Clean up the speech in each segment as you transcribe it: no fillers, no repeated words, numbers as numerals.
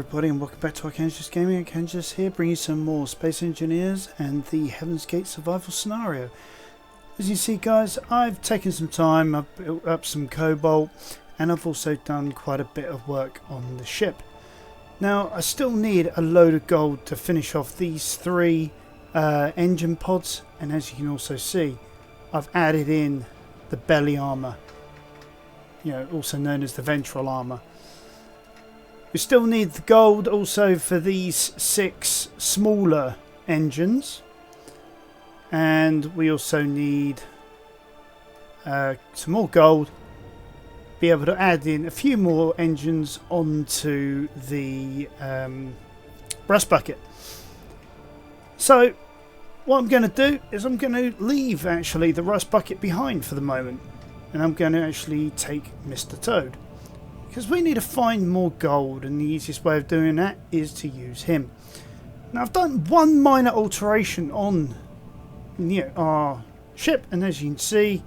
everybody, and welcome back to Arkangelus Gaming. Arkangelus here, bringing you some more Space Engineers and the Heaven's Gate survival scenario. As you see, guys, I've taken some time, I've built up some cobalt, and I've also done quite a bit of work on the ship. Now, I still need a load of gold to finish off these three engine pods, and as you can also see, I've added in the belly armour, also known as the ventral armour. We still need the gold also for these 6 smaller engines, and we also need some more gold, be able to add in a few more engines onto the rust bucket. So what I'm going to do is I'm going to leave actually the rust bucket behind for the moment, and I'm going to actually take Mr. Toad, because we need to find more gold, and the easiest way of doing that is to use him. Now, I've done one minor alteration on our ship, and as you can see,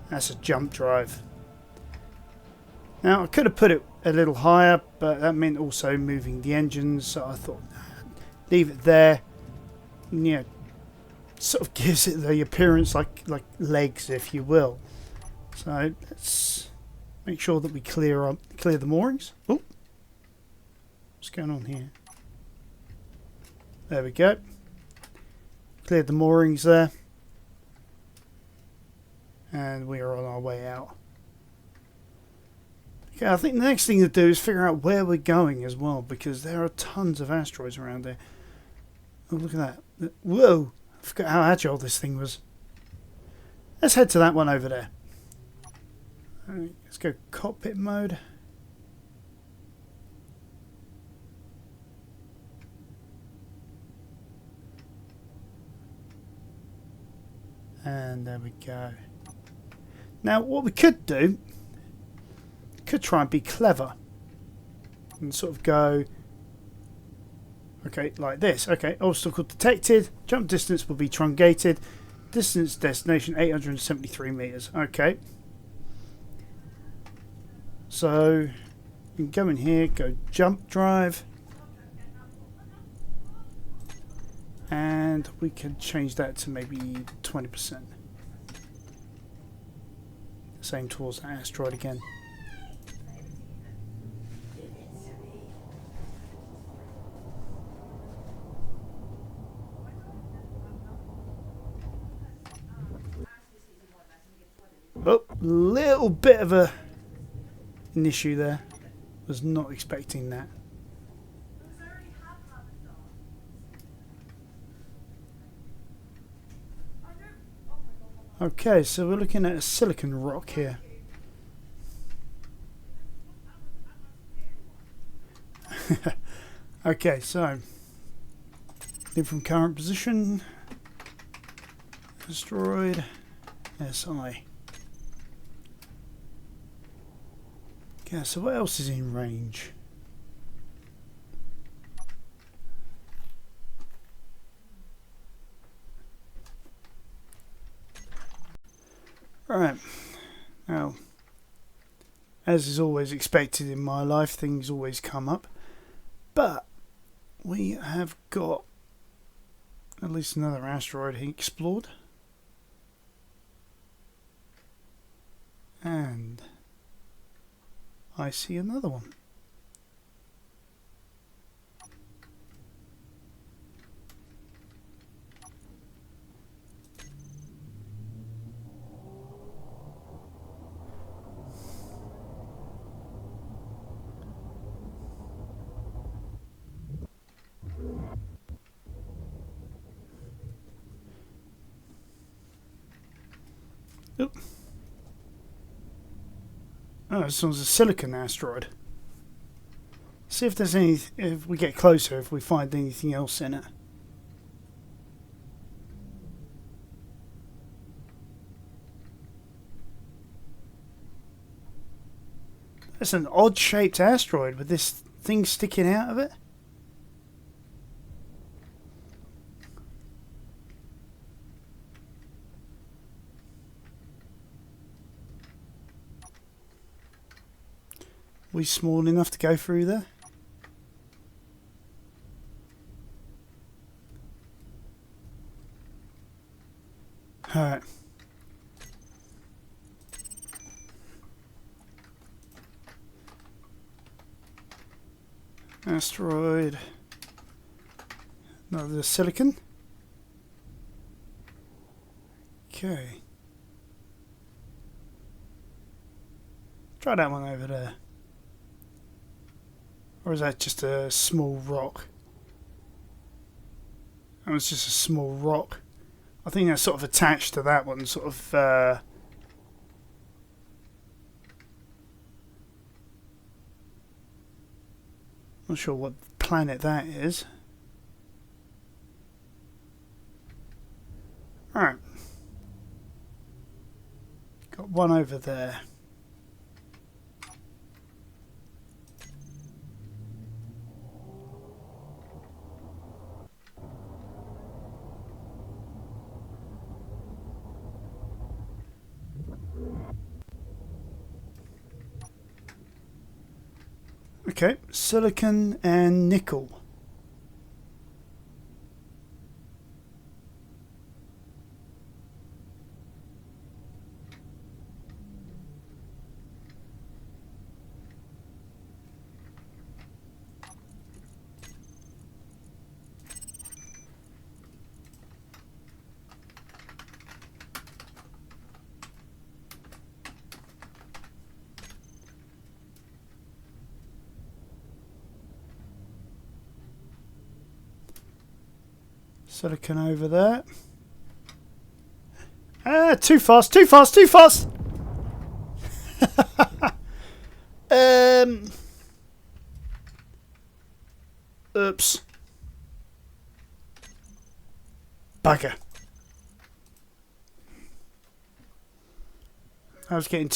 that's a jump drive. Now, I could have put it a little higher, but that meant also moving the engines, so I thought, leave it there. Sort of gives it the appearance like legs, if you will. So let's make sure that we clear the moorings. Oh, what's going on here? There we go. Cleared the moorings there, and we are on our way out. Okay, I think the next thing to do is figure out where we're going as well, because there are tons of asteroids around there. Oh, look at that! Whoa! I forgot how agile this thing was. Let's head to that one over there. Alright, let's go cockpit mode. And there we go. Now what we could do, could try and be clever and sort of go, okay, like this. Okay, obstacle detected, jump distance will be truncated, distance destination 873 meters. Okay. So you can go in here, go jump drive, and we can change that to maybe 20%. Same towards the asteroid again. Oh, little bit of an issue there. Was not expecting that. Okay, so we're looking at a silicon rock here. Okay, so leave from current position. Asteroid SI. Okay, so what else is in range? Right, now, as is always expected in my life, things always come up, but we have got at least another asteroid he explored, and I see another one. Oop. Oh, this one's a silicon asteroid. See if there's any. If we get closer, if we find anything else in it. That's an odd-shaped asteroid with this thing sticking out of it. We small enough to go through there? Alright. Asteroid. Another silicon. Okay. Try that one over there. Or is that just a small rock? That was just a small rock. I think that's sort of attached to that one, sort of not sure what planet that is. Alright. Got one over there. Okay, silicon and nickel. Silicon over there. Ah, too fast, too fast, too fast! Oops. Bugger. I was getting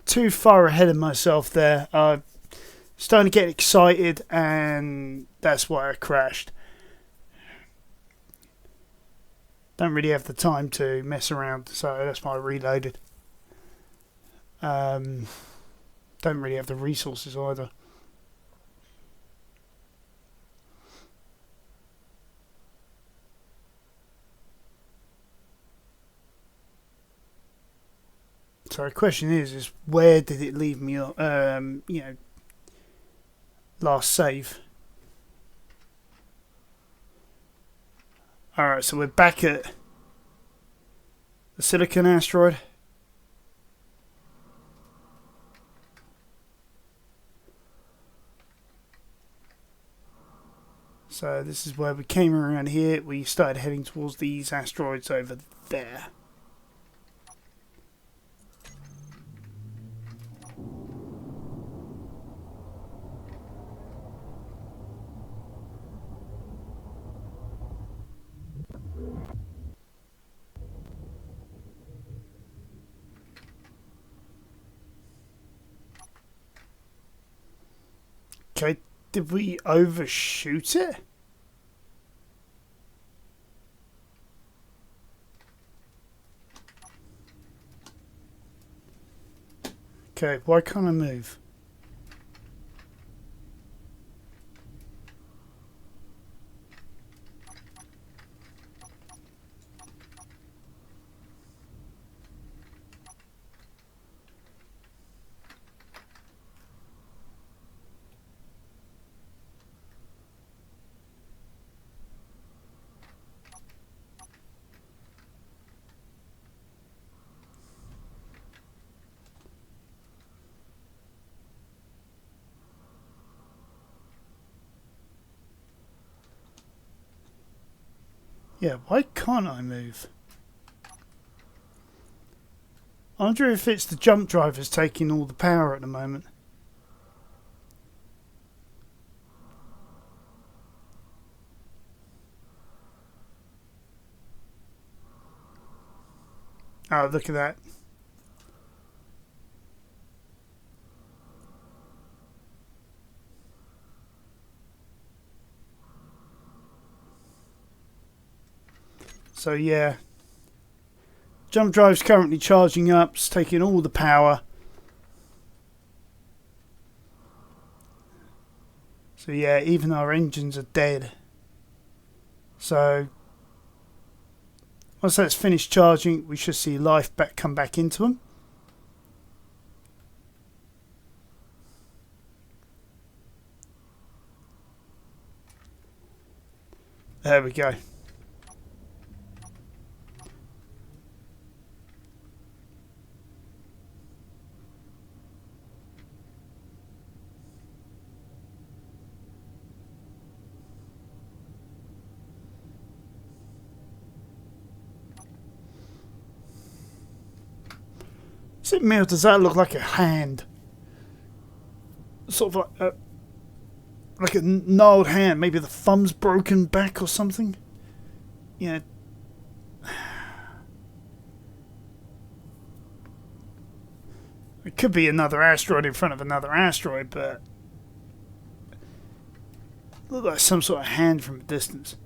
too far ahead of myself there. Starting to get excited, and that's why I crashed. Don't really have the time to mess around, so that's why I reloaded. Don't really have the resources either. So the question is where did it leave me? Last save. Alright, so we're back at the silicon asteroid. So this is where we came around here. We started heading towards these asteroids over there. Okay, did we overshoot it? Okay, why can't I move? Yeah, why can't I move? I wonder if it's the jump drivers taking all the power at the moment. Oh, look at that. So yeah, jump drive's currently charging up, it's taking all the power. So yeah, even our engines are dead. So Once that's finished charging, we should see life come back into them. There we go. Is it me or does that look like a hand? Sort of like a gnarled hand. Maybe the thumb's broken back or something. Yeah. It could be another asteroid in front of another asteroid, but it looks like some sort of hand from a distance.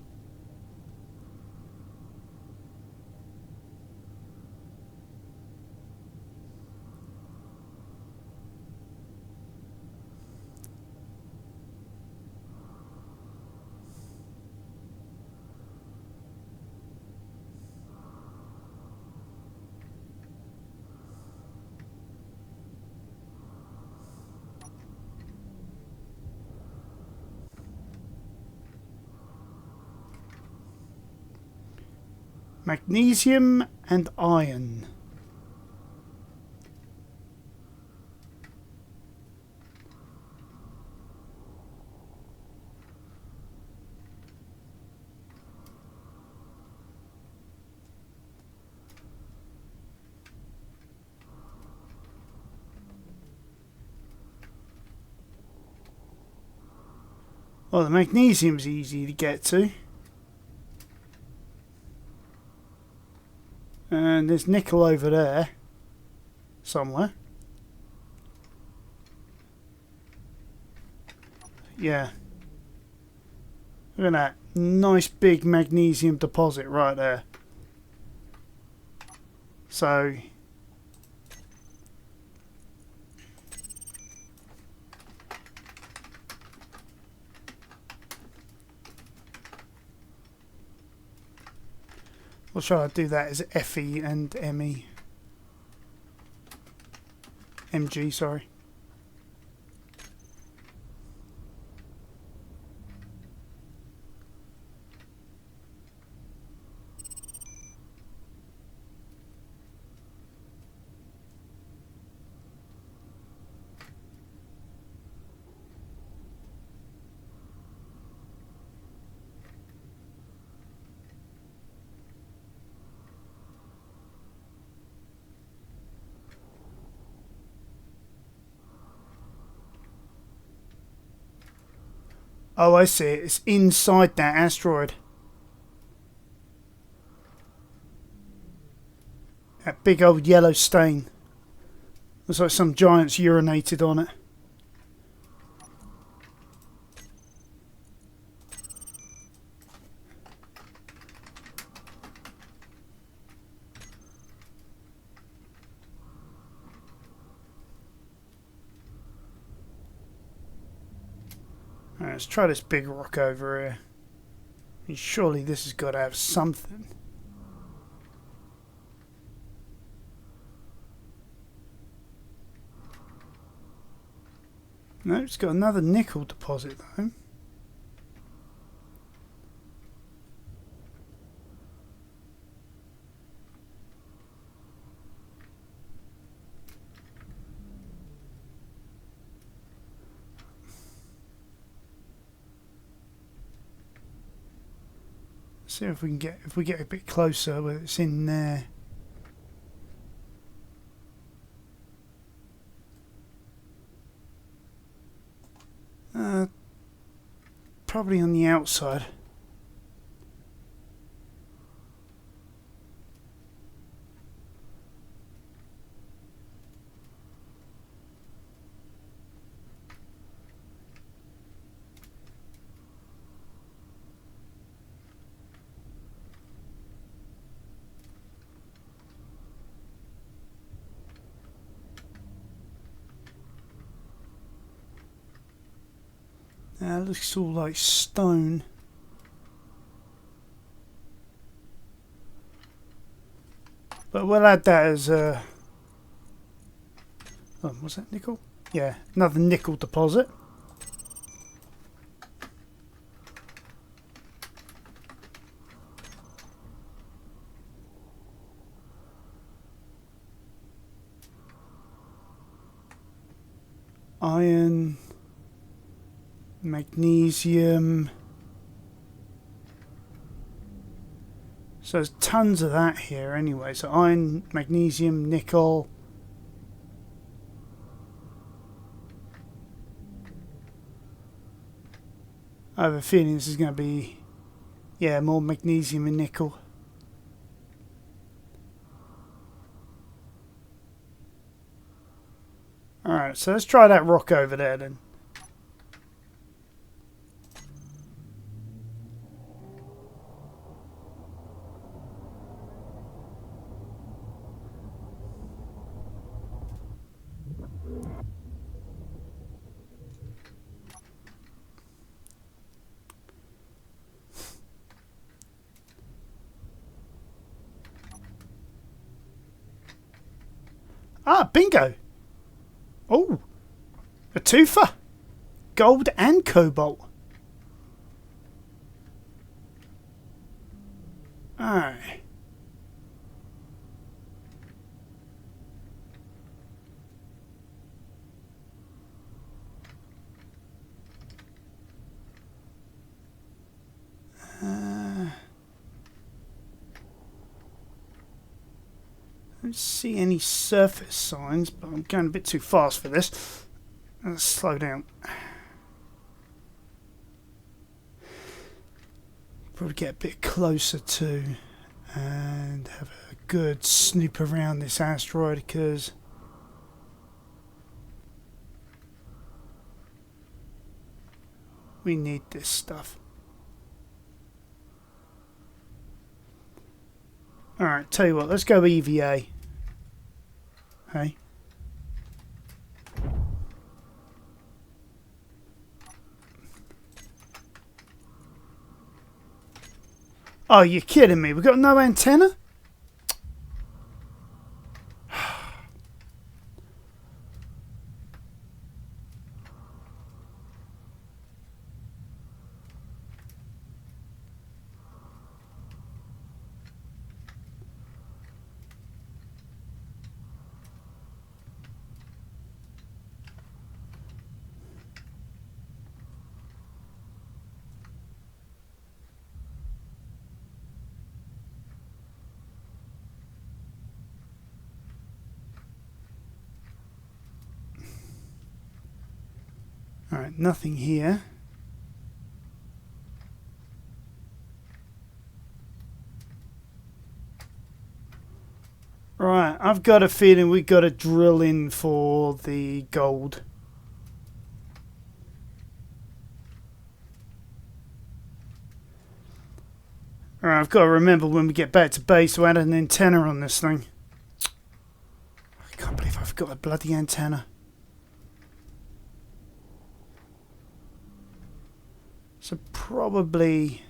Magnesium and iron. Well, the magnesium's easy to get to. And there's nickel over there somewhere. Yeah. Look at that. Nice big magnesium deposit right there. So what shall I do that as FE and ME? MG, sorry. Oh, I see it. It's inside that asteroid. That big old yellow stain. Looks like some giants urinated on it. Alright, let's try this big rock over here. I mean, surely this has got to have something. No, it's got another nickel deposit though. See if we can get a bit closer where it's in there. Probably on the outside. It looks all like stone. But we'll add that as a... Oh, was that nickel? Yeah, another nickel deposit. Iron, magnesium. So there's tons of that here anyway. So iron, magnesium, nickel. I have a feeling this is going to be, yeah, more magnesium and nickel. Alright, so let's try that rock over there then. Ah, bingo! Oh, a twofer. Gold and cobalt. Alright. I don't see any surface signs, but I'm going a bit too fast for this. Let's slow down. Probably get a bit closer to and have a good snoop around this asteroid because we need this stuff. Alright, tell you what, let's go EVA. Hey. Oh, you're kidding me. We've got no antenna? Alright, nothing here. Right, I've got a feeling we've got to drill in for the gold. Alright, I've got to remember when we get back to base to add an antenna on this thing. I can't believe I've got a bloody antenna. So probably...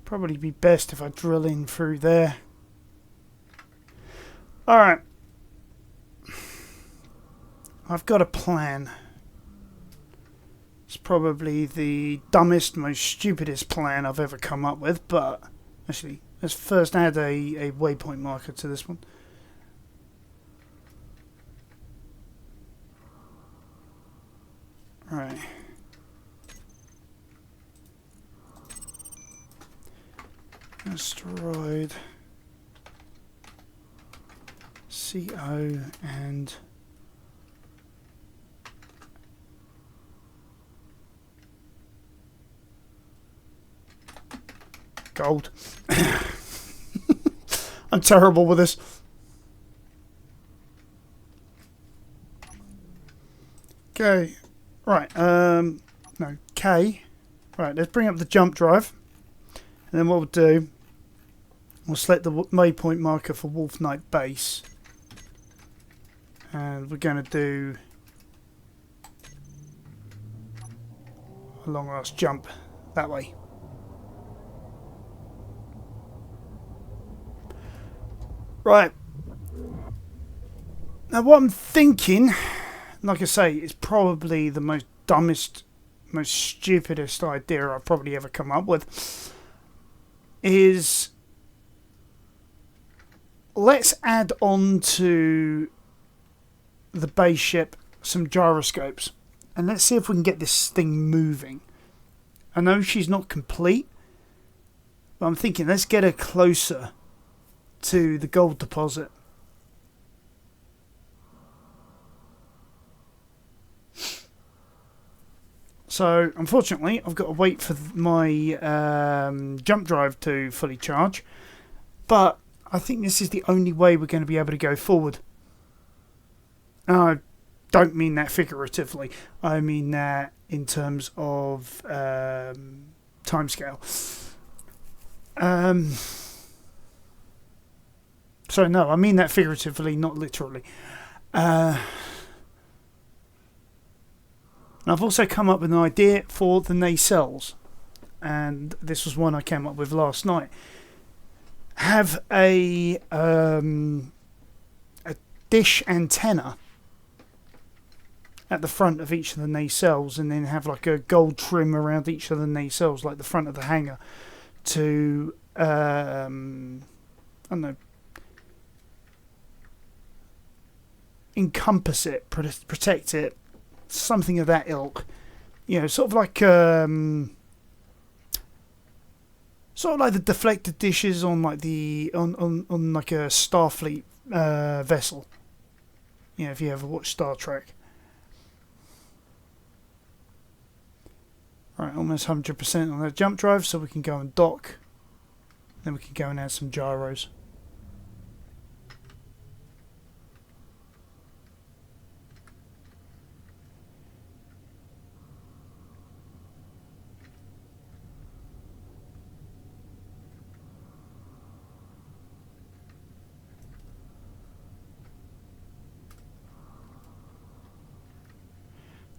probably be best if I drill in through there. Alright. I've got a plan. It's probably the dumbest, most stupidest plan I've ever come up with, but actually, let's first add a waypoint marker to this one. Right. Asteroid CO and gold. I'm terrible with this. Okay. Right. No. K. Right. Let's bring up the jump drive, and then what we'll do, we'll select the waypoint marker for Wolf Knight Base, and we're going to do a long ass jump that way. Right. Now what I'm thinking, like I say, it's probably the most dumbest, most stupidest idea I've probably ever come up with, is let's add on to the base ship some gyroscopes, and let's see if we can get this thing moving. I know she's not complete, but I'm thinking let's get her closer to the gold deposit. So unfortunately I've got to wait for my jump drive to fully charge, but I think this is the only way we're going to be able to go forward. I don't mean that figuratively, I mean that in terms of timescale. So no, I mean that figuratively, not literally. I've also come up with an idea for the nacelles, and this was one I came up with last night. Have a dish antenna at the front of each of the nacelles, and then have like a gold trim around each of the nacelles, like the front of the hangar, to I don't know, encompass it, protect it, something of that ilk. You know, sort of like the deflected dishes on like the on like a Starfleet vessel. You know, if you ever watched Star Trek. Right, almost 100% on that jump drive, so we can go and dock. Then we can go and add some gyros.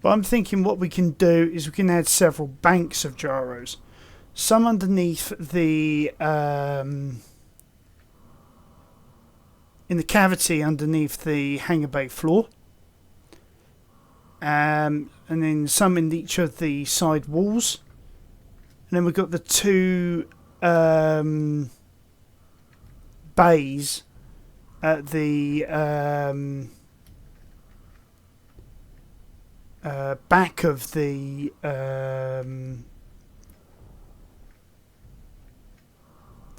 But I'm thinking what we can do is we can add several banks of gyros. Some underneath the in the cavity underneath the hangar bay floor, and then some in each of the side walls, and then we've got the two bays at the back of the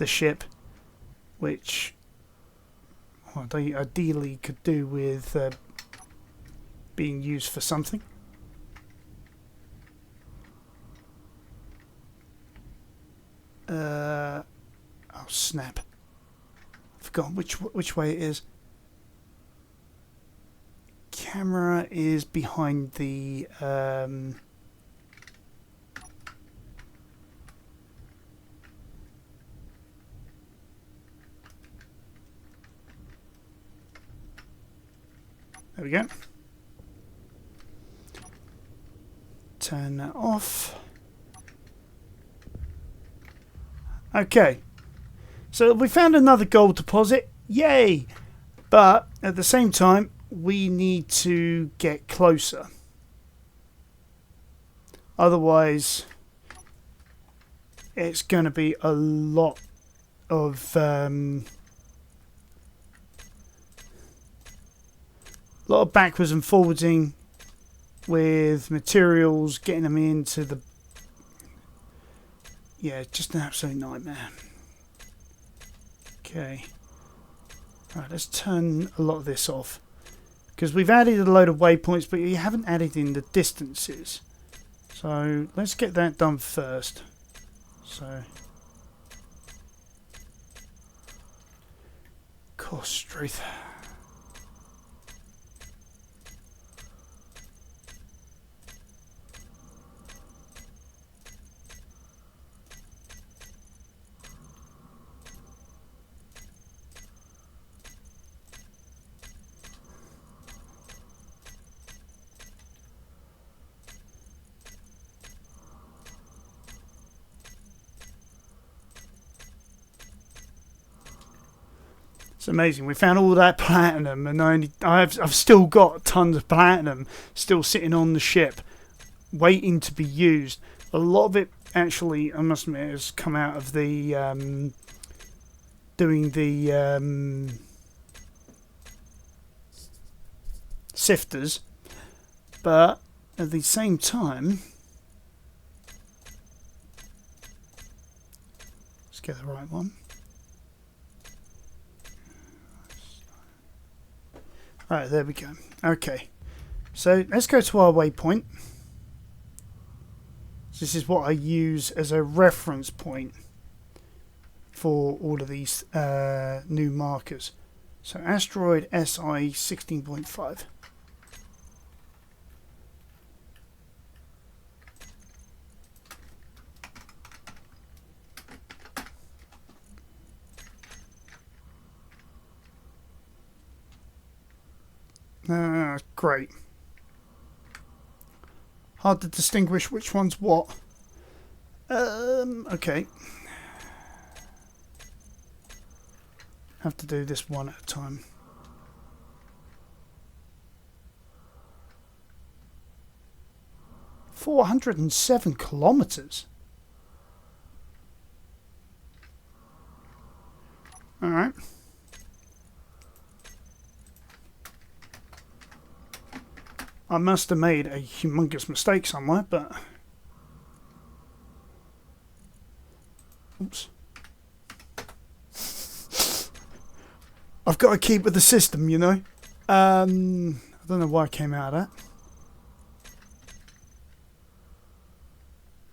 ship, which they ideally could do with being used for something. Oh snap! I've forgotten which way it is. Camera is behind the there we go. Turn that off. Okay, so we found another gold deposit, yay! But at the same time we need to get closer, otherwise it's going to be a lot of backwards and forwarding with materials, getting them into the just an absolute nightmare. Okay, right, let's turn a lot of this off, because we've added a load of waypoints, but you haven't added in the distances. So let's get that done first. So, course truth. It's amazing. We found all that platinum, and I've still got tons of platinum still sitting on the ship, waiting to be used. A lot of it, actually, I must admit, has come out of the doing the sifters, but at the same time, let's get the right one. Right, there we go. Okay, so let's go to our waypoint. This is what I use as a reference point for all of these new markers. So asteroid SI 16.5. Great. Hard to distinguish which one's what. Okay. Have to do this one at a time. $407 kilometers. All right. I must have made a humongous mistake somewhere, but... Oops. I've got to keep with the system, you know. I don't know why I came out of that.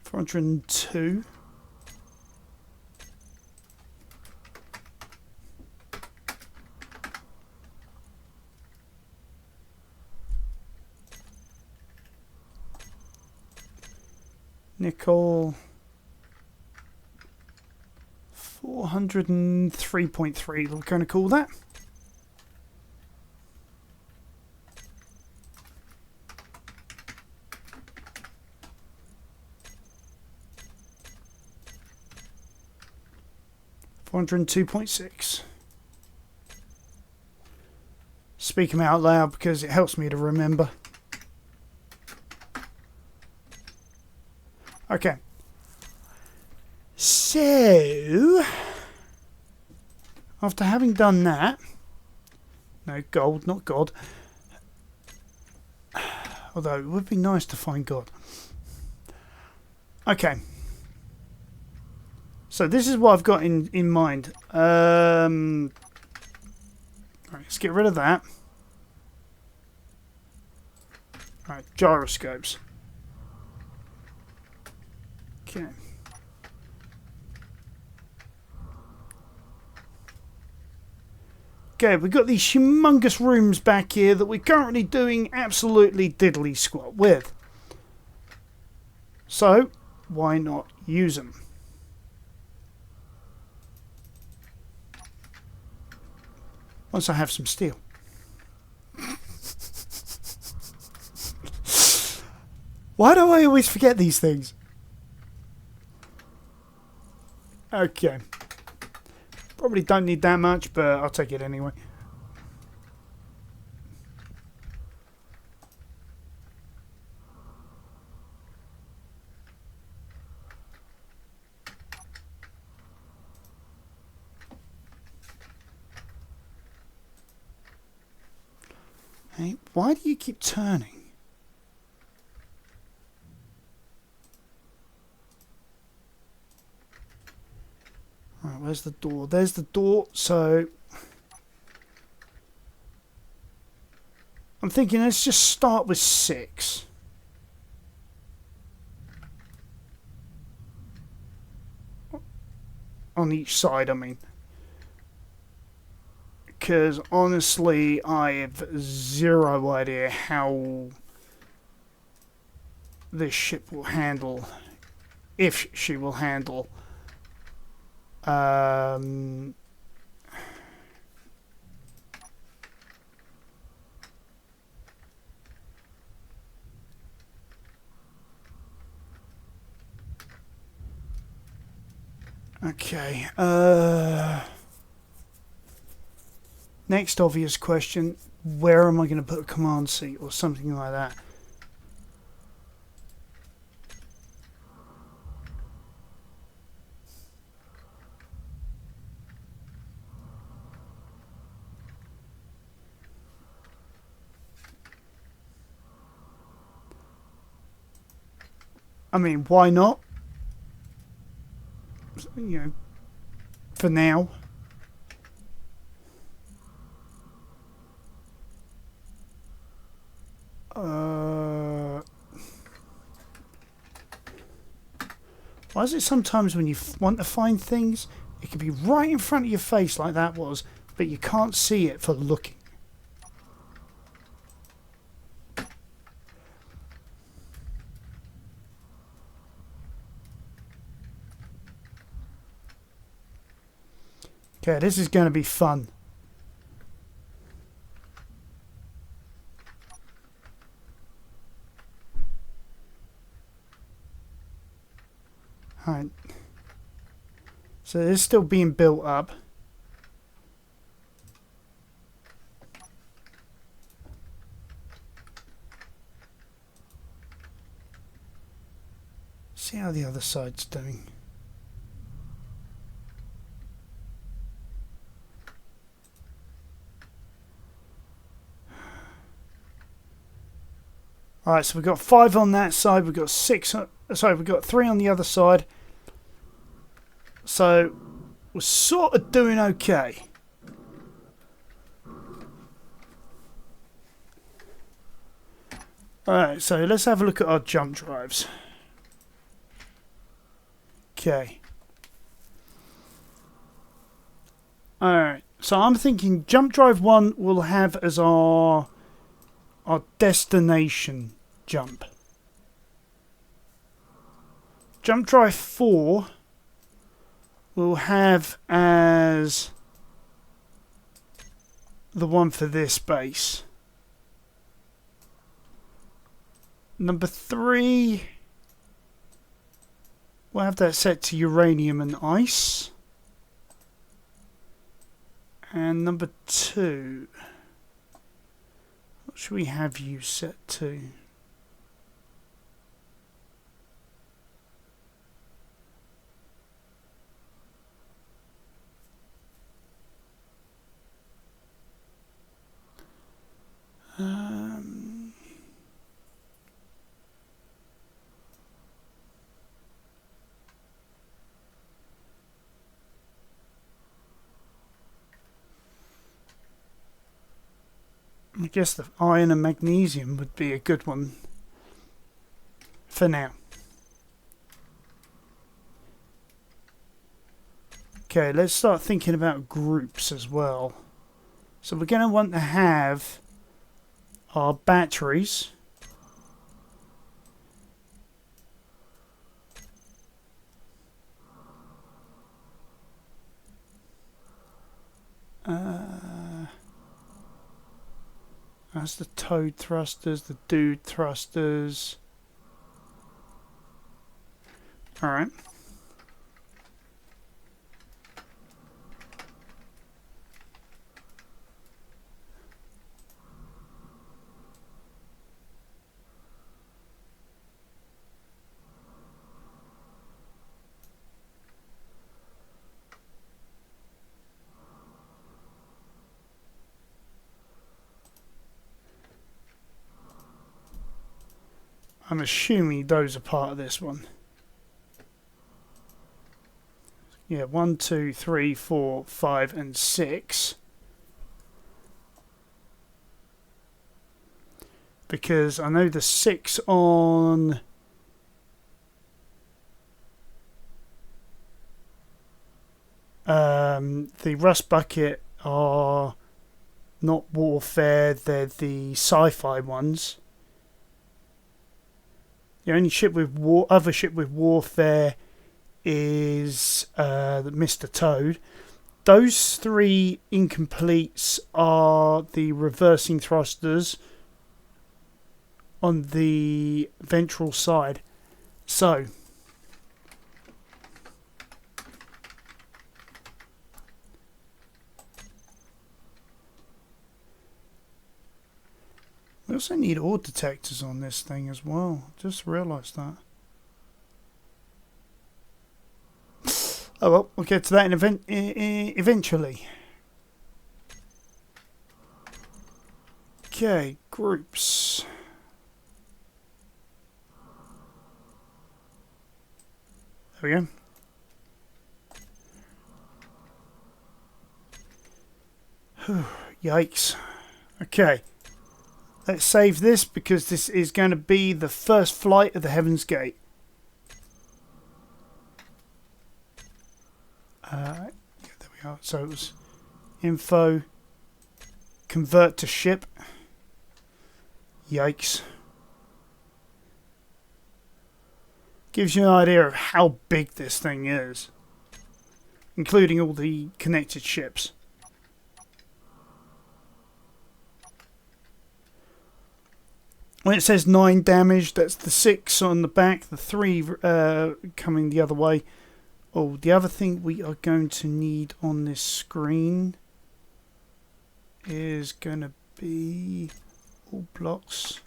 402. Nickel 403.3, we're going to call that. $402.6. Speak them out loud because it helps me to remember. Okay. So, after having done that, no, gold, not God. Although it would be nice to find God. Okay. So this is what I've got in mind. Right, let's get rid of that. Right, gyroscopes. Okay. Okay, we've got these humongous rooms back here that we're currently doing absolutely diddly squat with. So, why not use them? Once I have some steel. Why do I always forget these things? Okay. Probably don't need that much, but I'll take it anyway. Hey, why do you keep turning? Right, where's the door? There's the door. So I'm thinking let's just start with 6. On each side, I mean. Because honestly, I have zero idea how this ship will handle, if she will handle, okay, Next obvious question, where am I going to put a command seat or something like that? I mean, why not? You know, for now. Why is it sometimes when you want to find things, it can be right in front of your face like that was, but you can't see it for looking? Okay, this is going to be fun. Alright. So it's still being built up. See how the other side's doing. Alright, so we've got 5 on that side, we've got 6, sorry, we've got 3 on the other side. So, we're sort of doing okay. Alright, so let's have a look at our jump drives. Okay. Alright, so I'm thinking jump drive 1 will have as our destination jump. Jump drive 4 will have as the one for this base. Number 3, we'll have that set to uranium and ice. And number 2, what should we have you set to? I guess the iron and magnesium would be a good one for now. Okay, let's start thinking about groups as well. So we're going to want to have our batteries. That's the toad thrusters, the dude thrusters. Alright. I'm assuming those are part of this one. Yeah, 1, 2, 3, 4, 5, and 6. Because I know the 6 on the Rust Bucket are not warfare, they're the sci-fi ones. The only ship with other ship with warfare is the Mr. Toad. Those 3 incompletes are the reversing thrusters on the ventral side. So We also need ore detectors on this thing as well. Just realised that. Oh well, we'll get to that eventually. Okay, groups. There we go. Yikes. Okay. Let's save this because this is going to be the first flight of the Heaven's Gate. Yeah, there we are. So it was info, convert to ship. Yikes. Gives you an idea of how big this thing is, including all the connected ships. When it says 9 damage, that's the 6 on the back, the 3 coming the other way. Oh, the other thing we are going to need on this screen is going to be all blocks.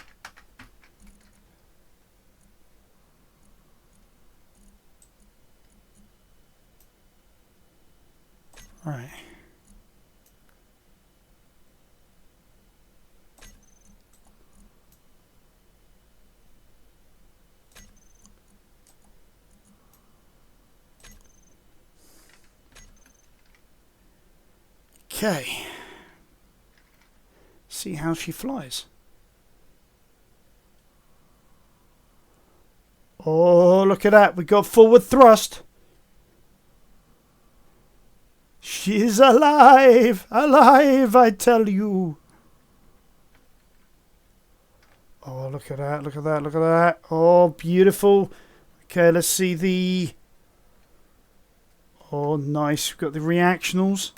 Right. Okay. See how she flies. Oh, look at that. We got forward thrust. She's alive. Alive, I tell you. Oh, look at that. Look at that. Look at that. Oh, beautiful. Okay, let's see the... Oh, nice. We've got the reactionals.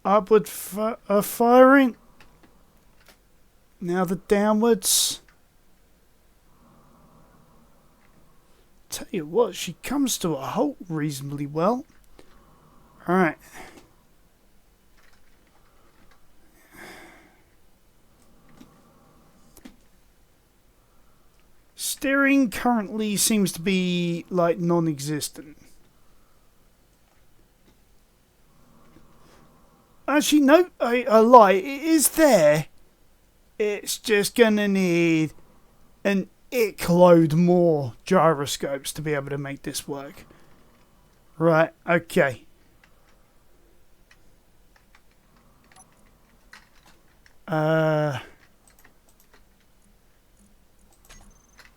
Upward firing. Now the downwards. Tell you what, she comes to a halt reasonably well. Alright. Steering currently seems to be like non-existent. Actually, no, I lie. It is there. It's just gonna need an ick-load more gyroscopes to be able to make this work. Right, okay. Right,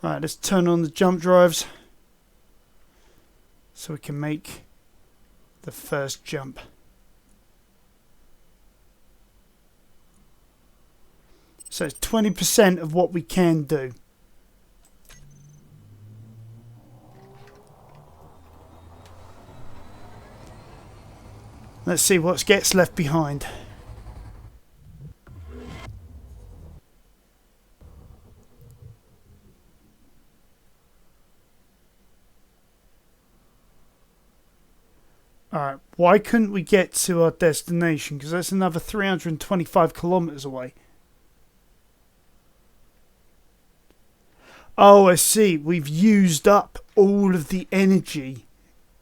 let's turn on the jump drives so we can make the first jump. So it's 20% of what we can do. Let's see what gets left behind. Alright, why couldn't we get to our destination? Because that's another 325 kilometers away. Oh, I see. We've used up all of the energy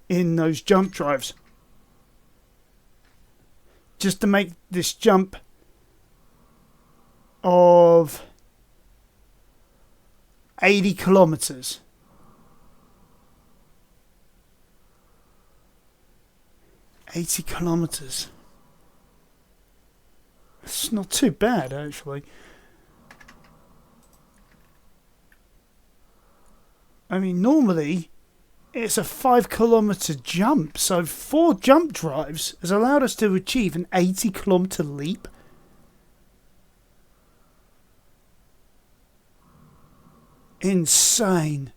in those jump drives. Just to make this jump of 80 kilometers. $80 kilometers. It's not too bad, actually. I mean, normally it's a 5 kilometer jump, so 4 jump drives has allowed us to achieve an 80 kilometer leap. Insane.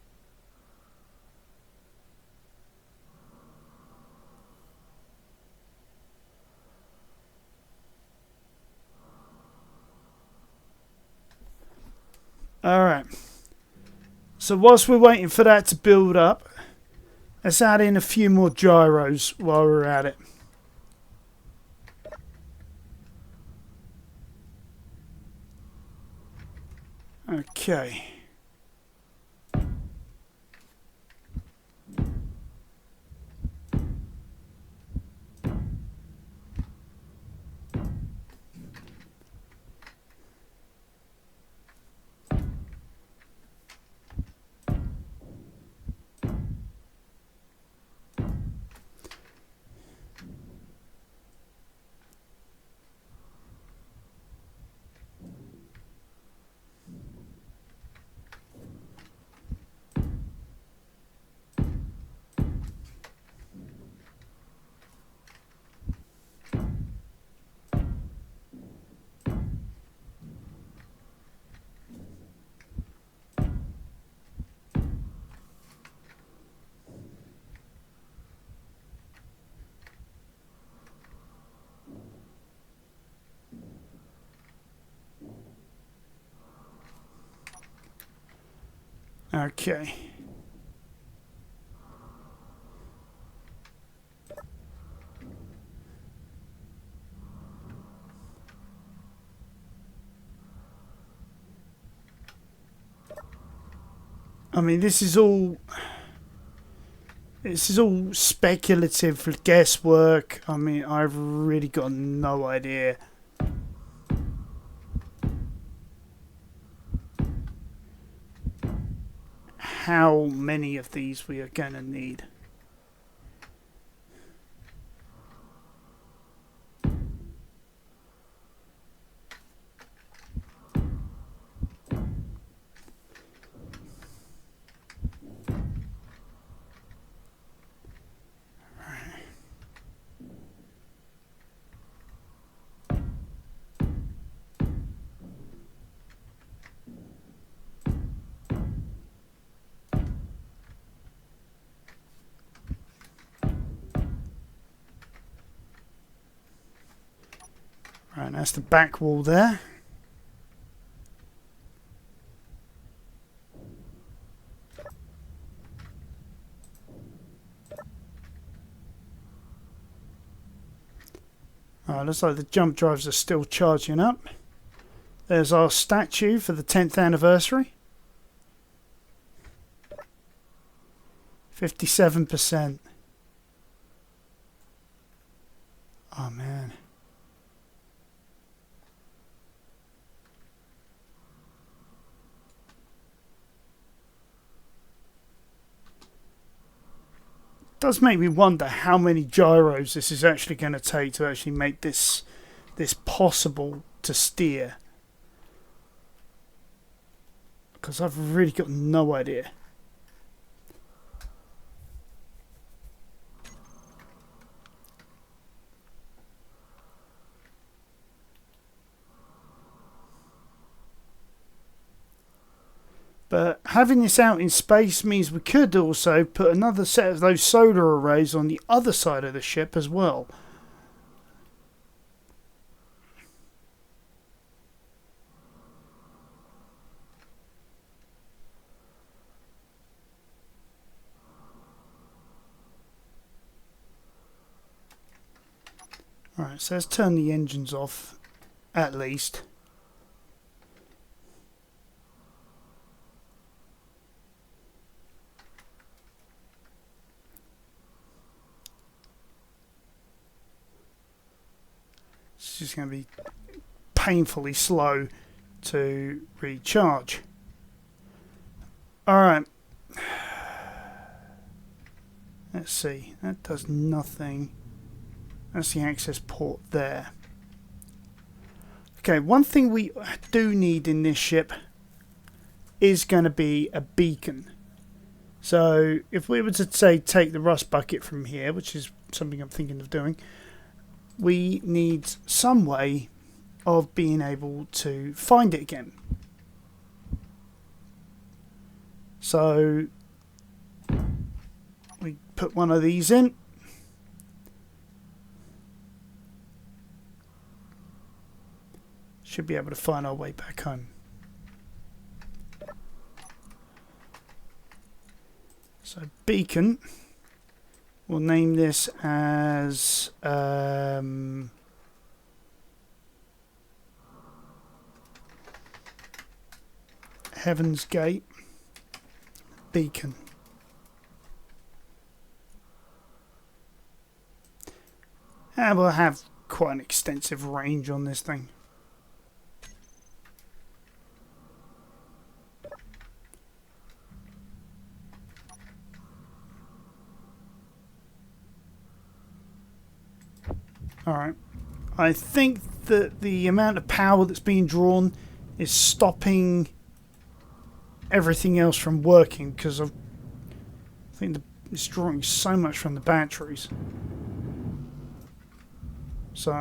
Alright. So whilst we're waiting for that to build up, let's add in a few more gyros while we're at it. Okay. Okay. I mean, this is all speculative guesswork. I mean, I've really got no idea. How many of these we are going to need. Right, that's the back wall there. Looks like the jump drives are still charging up. There's our statue for the 10th anniversary. 57%. Oh man. Does make me wonder how many gyros this is actually going to take to actually make this possible to steer, because I've really got no idea. But having this out in space means we could also put another set of those solar arrays on the other side of the ship as well. Alright, so let's turn the engines off, at least. It's just going to be painfully slow to recharge. Alright. Let's see. That does nothing. That's the access port there. Okay, one thing we do need in this ship is going to be a beacon. So if we were to say take the rust bucket from here, which is something I'm thinking of doing, we need some way of being able to find it again. So we put one of these in. Should be able to find our way back home. So beacon, we'll name this as Heaven's Gate beacon. And we'll have quite an extensive range on this thing. Alright. I think that the amount of power that's being drawn is stopping everything else from working, because I think it's drawing so much from the batteries. So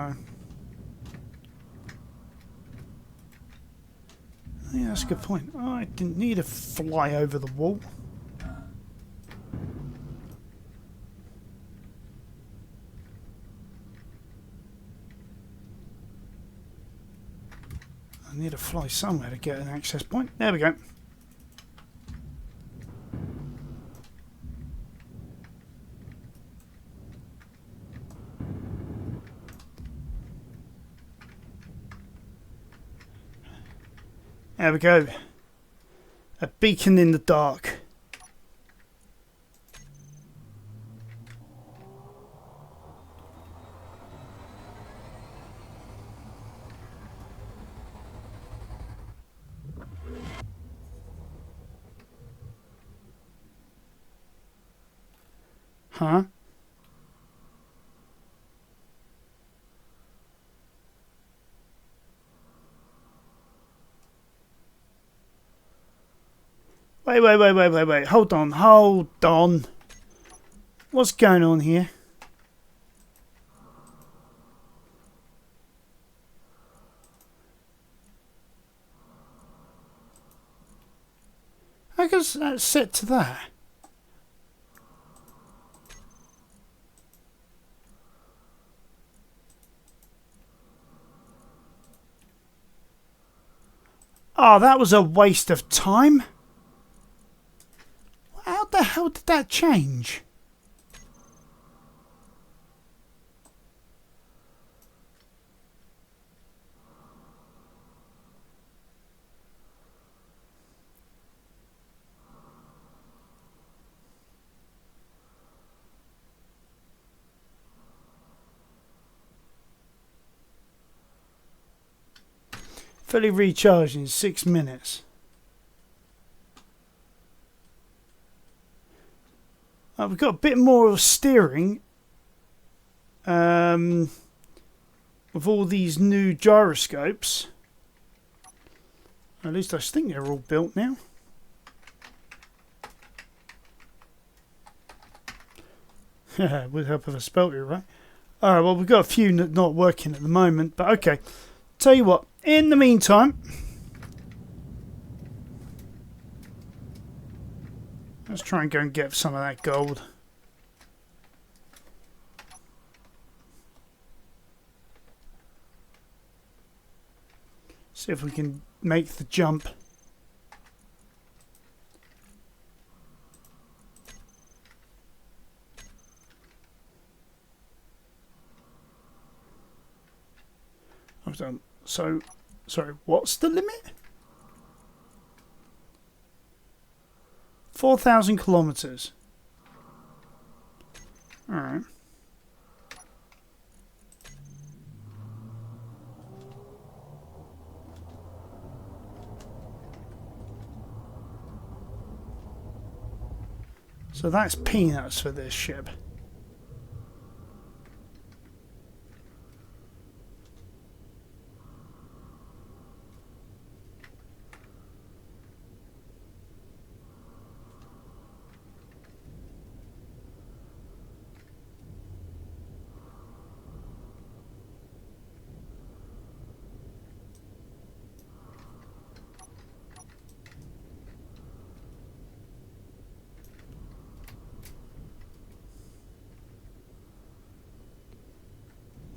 yeah, that's a good point. Oh, I didn't need to fly over the wall. I need to fly somewhere to get an access point. There we go. There we go. A beacon in the dark. Huh? Wait. Hold on. What's going on here? I guess that's set to that. Oh, that was a waste of time. How the hell did that change? Fully recharged in 6 minutes. We've got a bit more of steering with all these new gyroscopes. At least I think they're all built now. With the help of a spelter, right? Alright, well, we've got a few not working at the moment, but okay. Tell you what, in the meantime, let's try and go and get some of that gold. See if we can make the jump. I've done. So, sorry, what's the limit? 4,000 kilometers. Alright. So that's peanuts for this ship.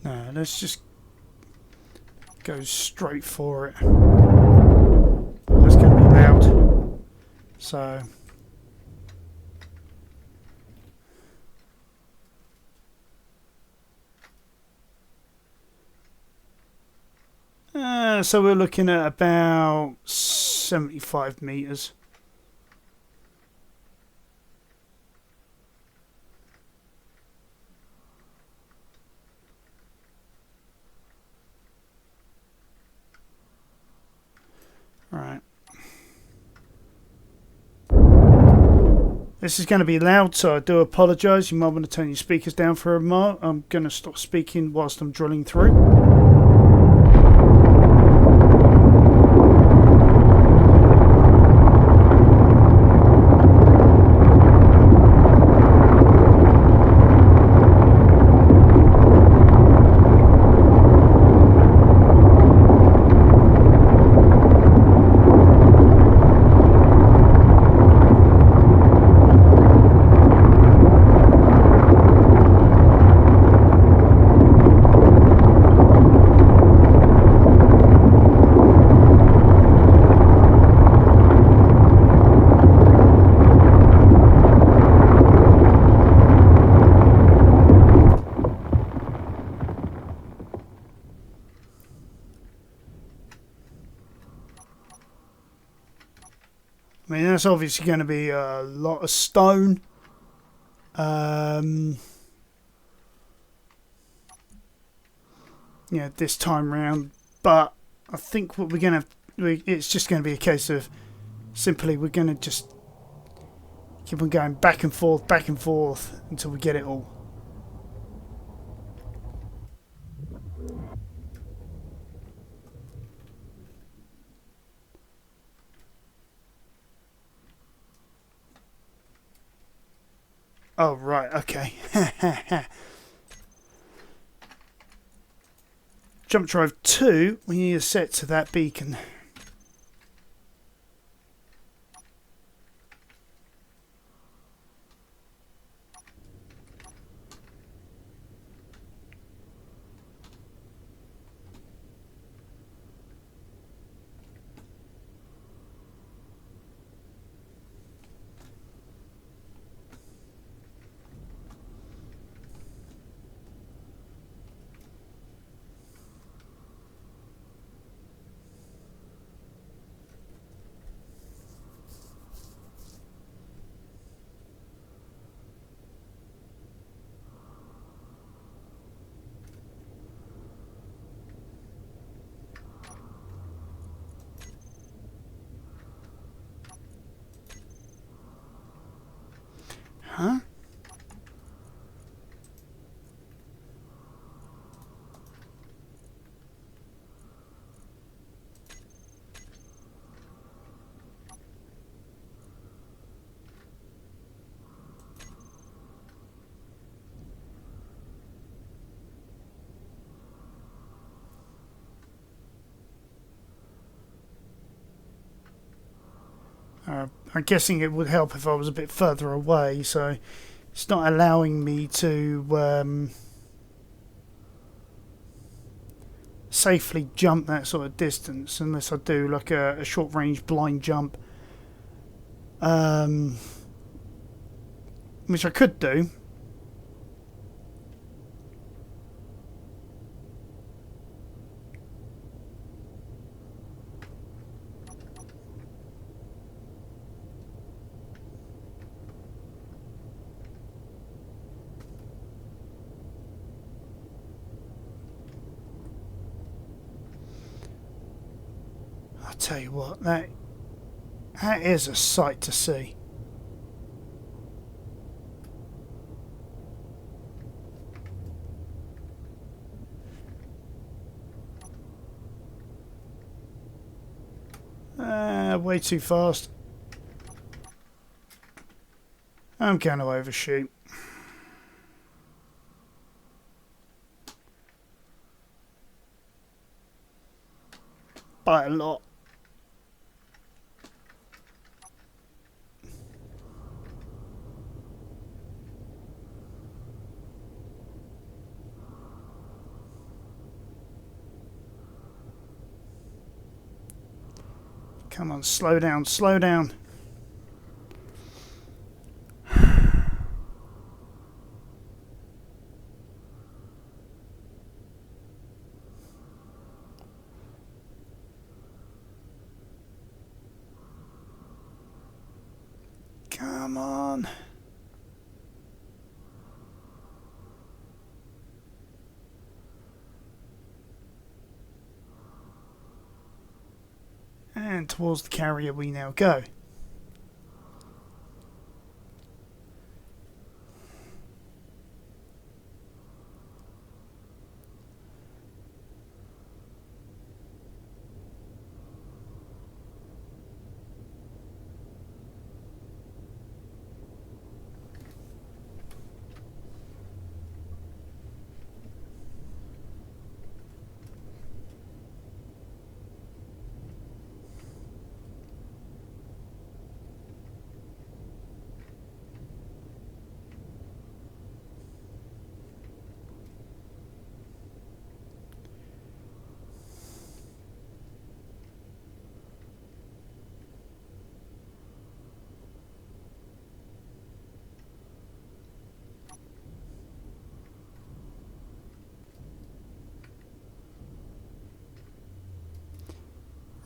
No, let's just go straight for it. That's going to be loud. So so we're looking at about 75 meters. Right. This is going to be loud, so I do apologise. You might want to turn your speakers down for a moment. I'm going to stop speaking whilst I'm drilling through. I mean, that's obviously going to be a lot of stone. Yeah, this time round. But I think what we're going to it's just going to be a case of simply we're going to just keep on going back and forth until we get it all. Oh, right, okay. Jump drive 2, we need to set to that beacon. Huh? I'm guessing it would help if I was a bit further away, so it's not allowing me to safely jump that sort of distance unless I do like a short range blind jump, which I could do. I'll tell you what, that is a sight to see. Way too fast. I'm going to overshoot. By a lot. Come on, slow down, slow down. Come on. And towards the carrier we now go.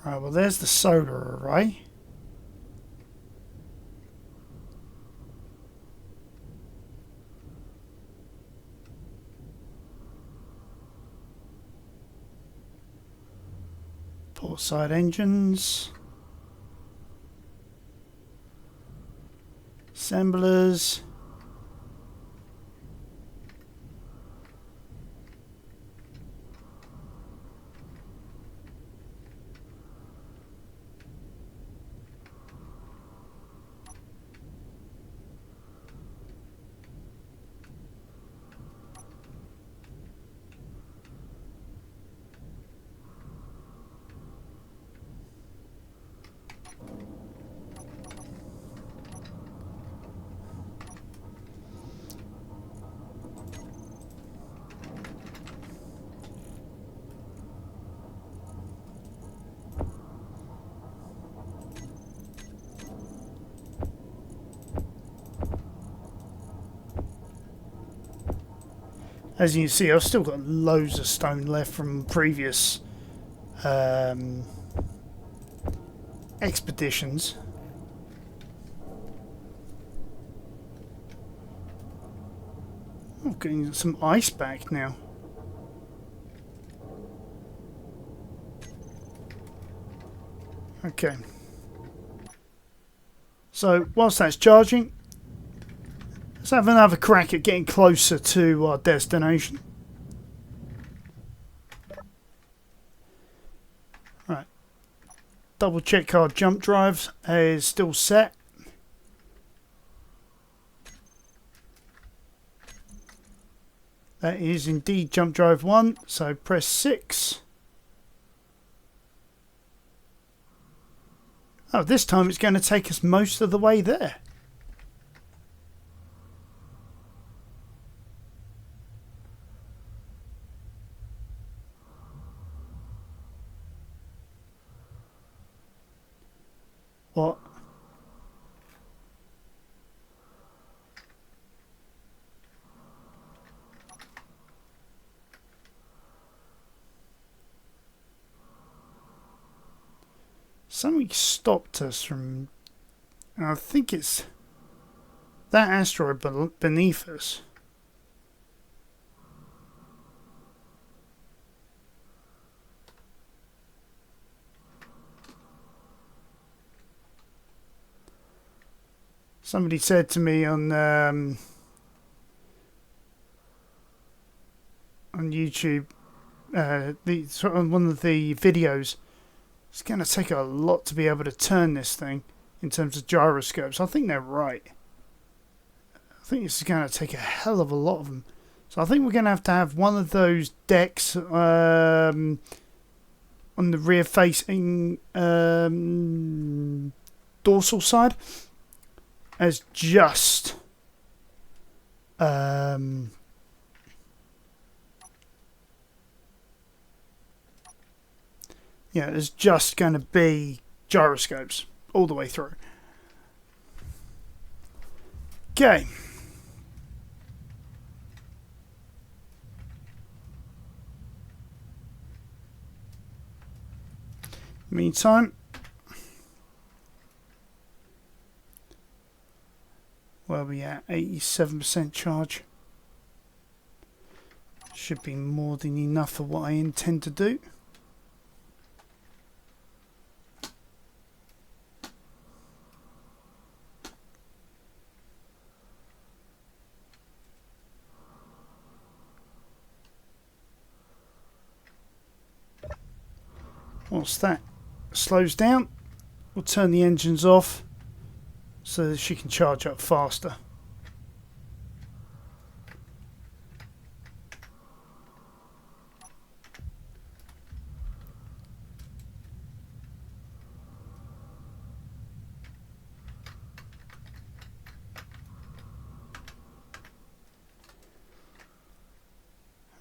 Right, well there's the solar array. Port side engines. Assemblers. As you can see, I've still got loads of stone left from previous expeditions. I'm getting some ice back now. Okay. So, whilst that's charging, let's have another crack at getting closer to our destination. Right. Double check our jump drive is still set. That is indeed jump drive 1, so press 6. Oh, this time it's going to take us most of the way there. What? Something stopped us from... I think it's that asteroid beneath us. Somebody said to me on YouTube, on one of the videos, it's going to take a lot to be able to turn this thing in terms of gyroscopes. I think they're right. I think it's going to take a hell of a lot of them. So I think we're going to have one of those decks on the rear facing dorsal side as just yeah, it's just going to be gyroscopes all the way through. Okay. Meantime, Where are we at? 87% charge. Should be more than enough for what I intend to do. Once that slows down, we'll turn the engines off so that she can charge up faster.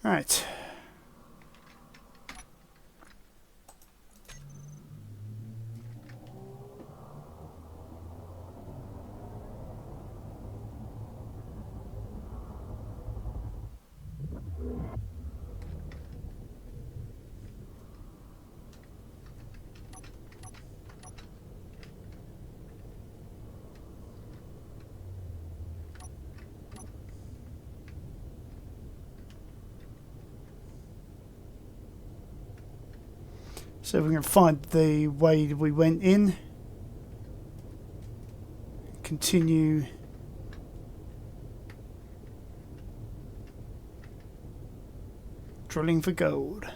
Right. So we're going to find the way we went in. Continue. Drilling for gold.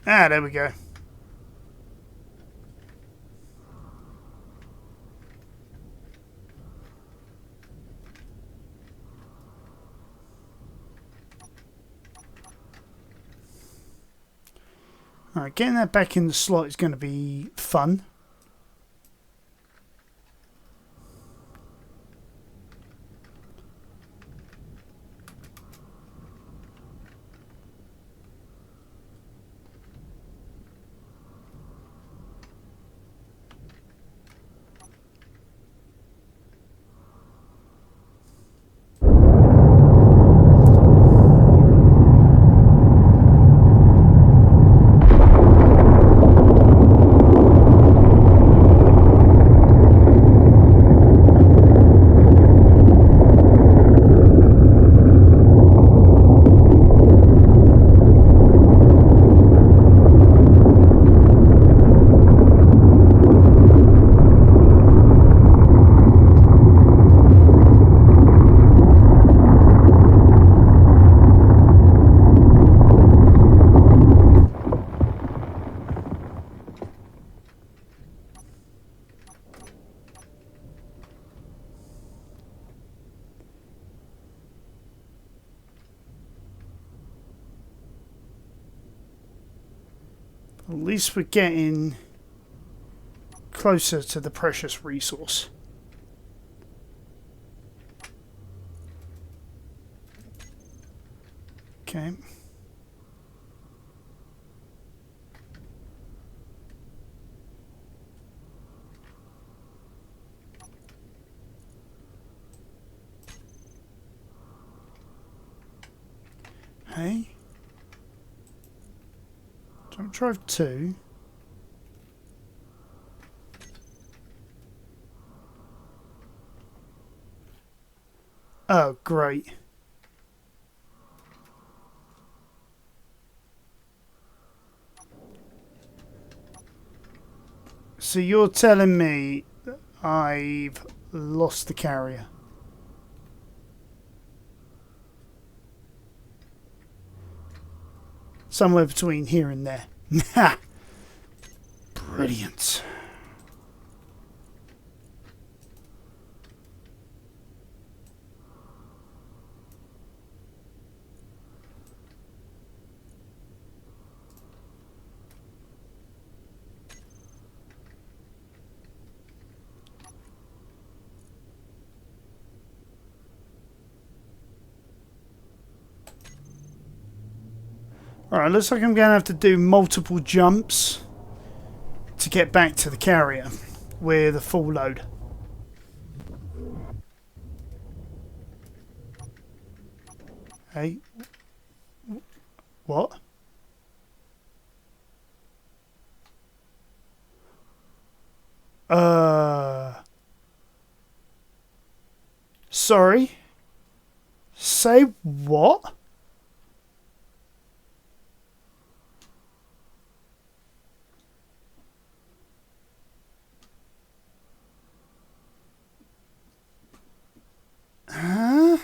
Ah, there we go. Alright, getting that back in the slot is going to be fun. At least we're getting closer to the precious resource. Okay. Hey. Jump drive 2. Oh, great. So you're telling me that I've lost the carrier? Somewhere between here and there. Brilliant. Alright, looks like I'm going to have to do multiple jumps to get back to the carrier with a full load. Hey. What? Sorry? Say what? Huh?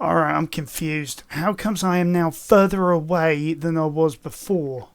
Alright, I'm confused. How comes I am now further away than I was before?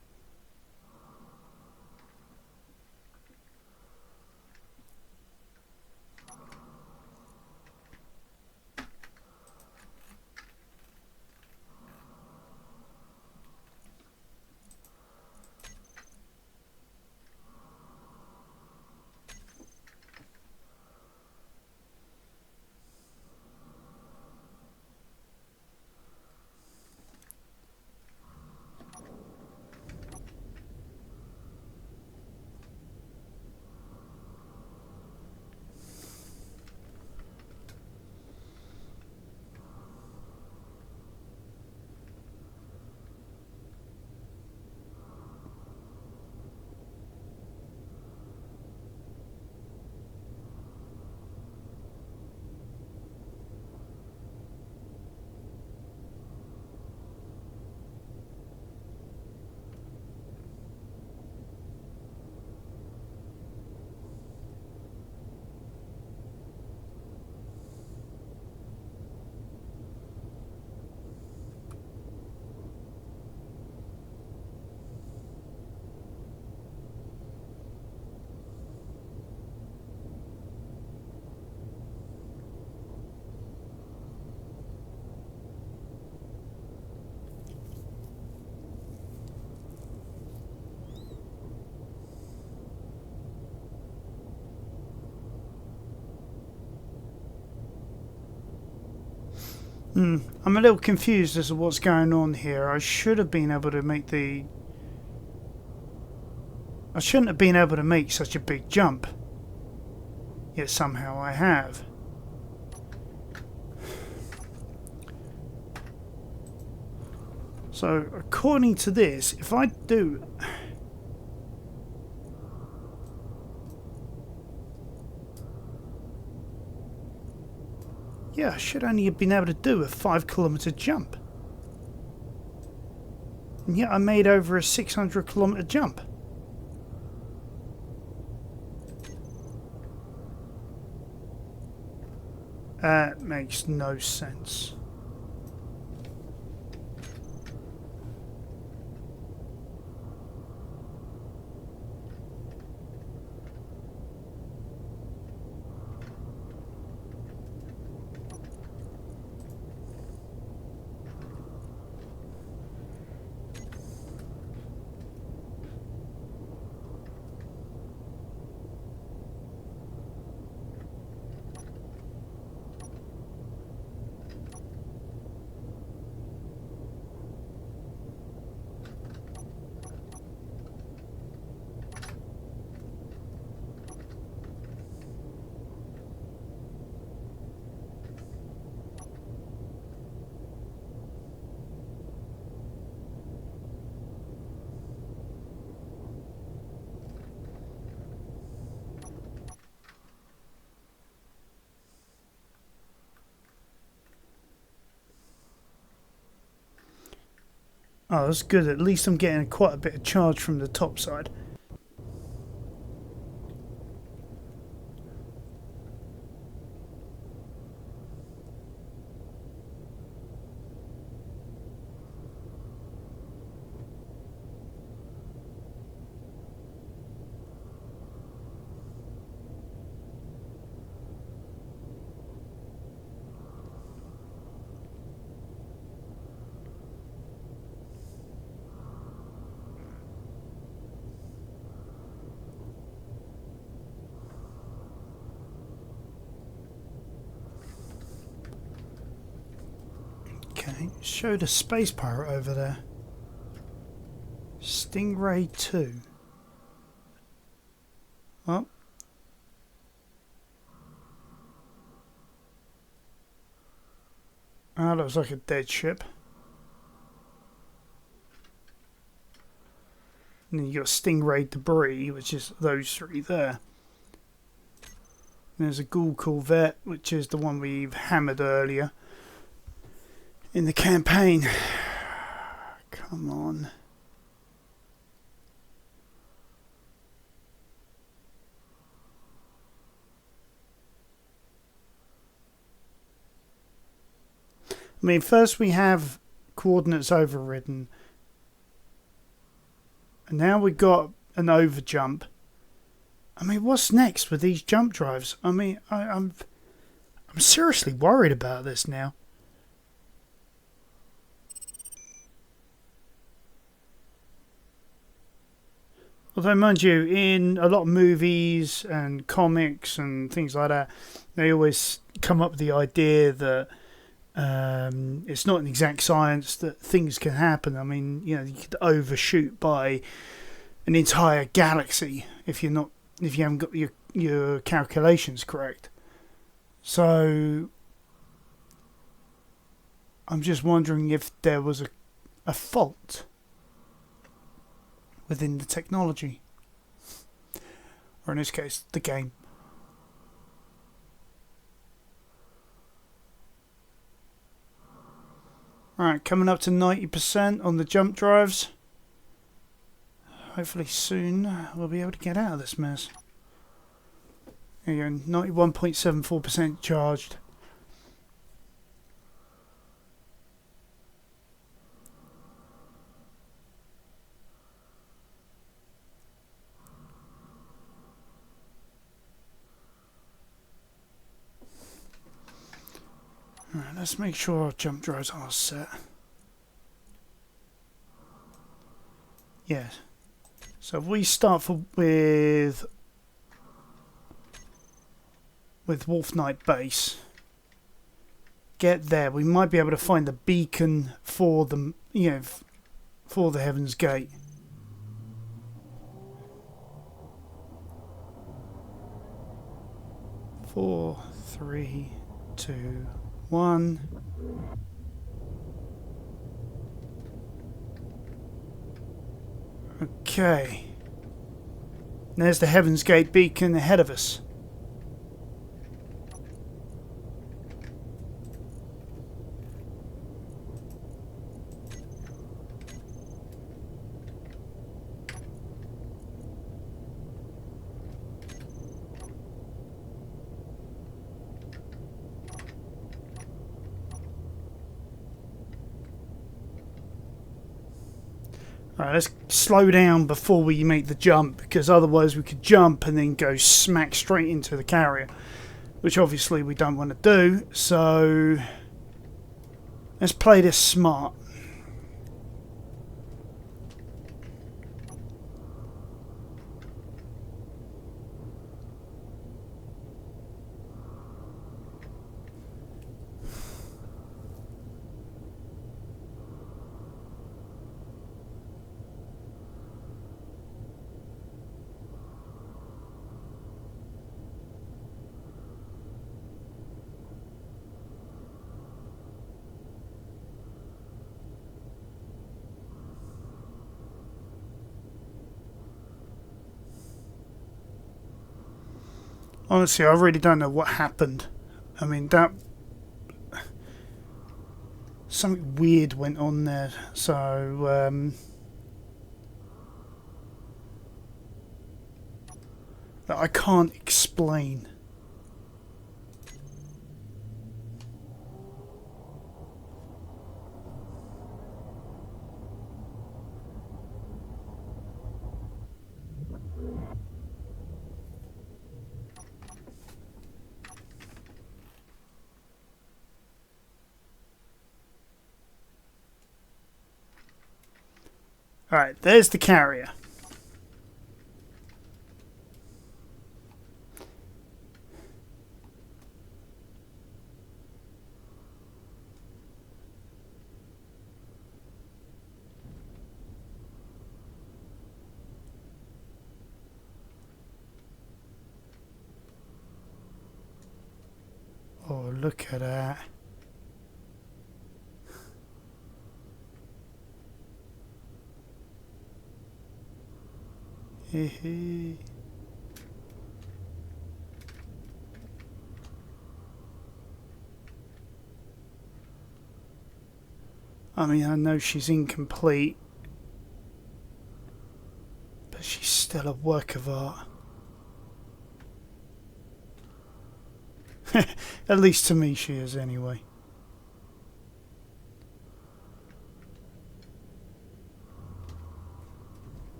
I'm a little confused as to what's going on here. I should have been able to make the... I shouldn't have been able to make such a big jump. Yet somehow I have. So, according to this, if I do... Yeah, I should only have been able to do a 5-kilometre jump. And yet I made over a 600-kilometre jump. That makes no sense. Oh, that's good. At least I'm getting quite a bit of charge from the top side. showed a space pirate over there. Stingray 2. Oh. Ah, looks like a dead ship. And then you got Stingray debris, which is those three there. There's a Ghoul Corvette, which is the one we've hammered earlier in the campaign. Come on. I mean, first we have coordinates overridden. And now we've got an overjump. I mean, what's next with these jump drives? I mean, I'm seriously worried about this now. Although, mind you, in a lot of movies and comics and things like that, they always come up with the idea that it's not an exact science, that things can happen. I mean, you could overshoot by an entire galaxy if you haven't got your calculations correct. So I'm just wondering if there was a fault within the technology, or in this case, the game. Alright, coming up to 90% on the jump drives. Hopefully soon we'll be able to get out of this mess. There you go, 91.74% charged. Alright, let's make sure our jump drives are set. Yes. So if we start with Wolf Knight base, get there, we might be able to find the beacon for the for the Heaven's Gate. Four, three, two, one. Okay. There's the Heaven's Gate beacon ahead of us. Alright, let's slow down before we make the jump, because otherwise we could jump and then go smack straight into the carrier, which obviously we don't want to do. So let's play this smart. Honestly, I really don't know what happened. I mean, something weird went on there. So that I can't explain. Alright, there's the carrier. look at that. Hehe. I mean, I know she's incomplete, but she's still a work of art. At least to me she is, anyway.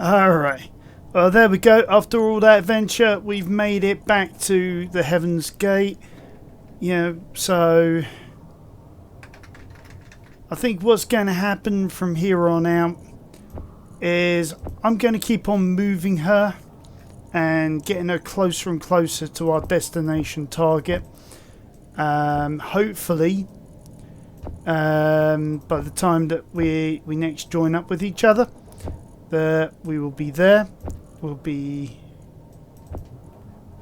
Alright, well there we go. After all that adventure, we've made it back to the Heaven's Gate. You know, so I think what's going to happen from here on out is I'm going to keep on moving her and getting her closer and closer to our destination target. Hopefully, by the time that we next join up with each other, that we will be there. We'll be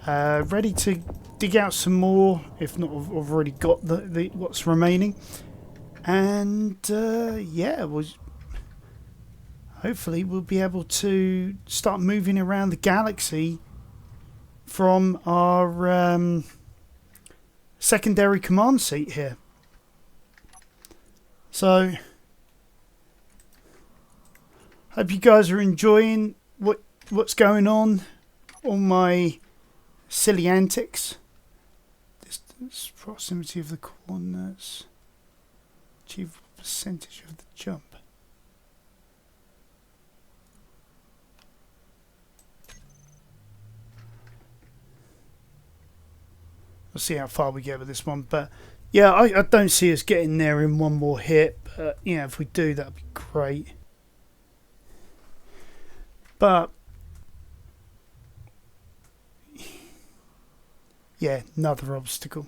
ready to dig out some more. If not, I've already got the what's remaining. And yeah, hopefully we'll be able to start moving around the galaxy from our secondary command seat here. So hope you guys are enjoying what's going on, all my silly antics. Distance, proximity of the coordinates, achievable percentage of the jump. We'll see how far we get with this one, but yeah, I don't see us getting there in one more hit, but yeah, if we do, that'd be great. But yeah, another obstacle.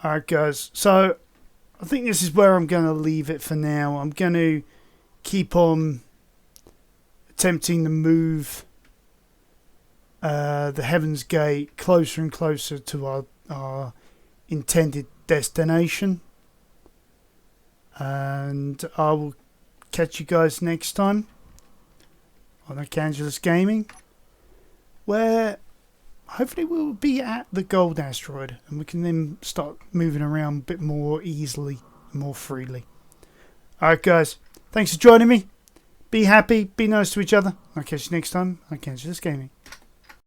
Alright guys, so I think this is where I'm going to leave it for now. I'm going to keep on attempting to move the Heaven's Gate closer and closer to our intended destination. And I will catch you guys next time on Archangelus Gaming, where hopefully we'll be at the gold asteroid and we can then start moving around a bit more easily, more freely. Alright guys, thanks for joining me. Be happy, be nice to each other. I'll catch you next time on Archangelus Gaming.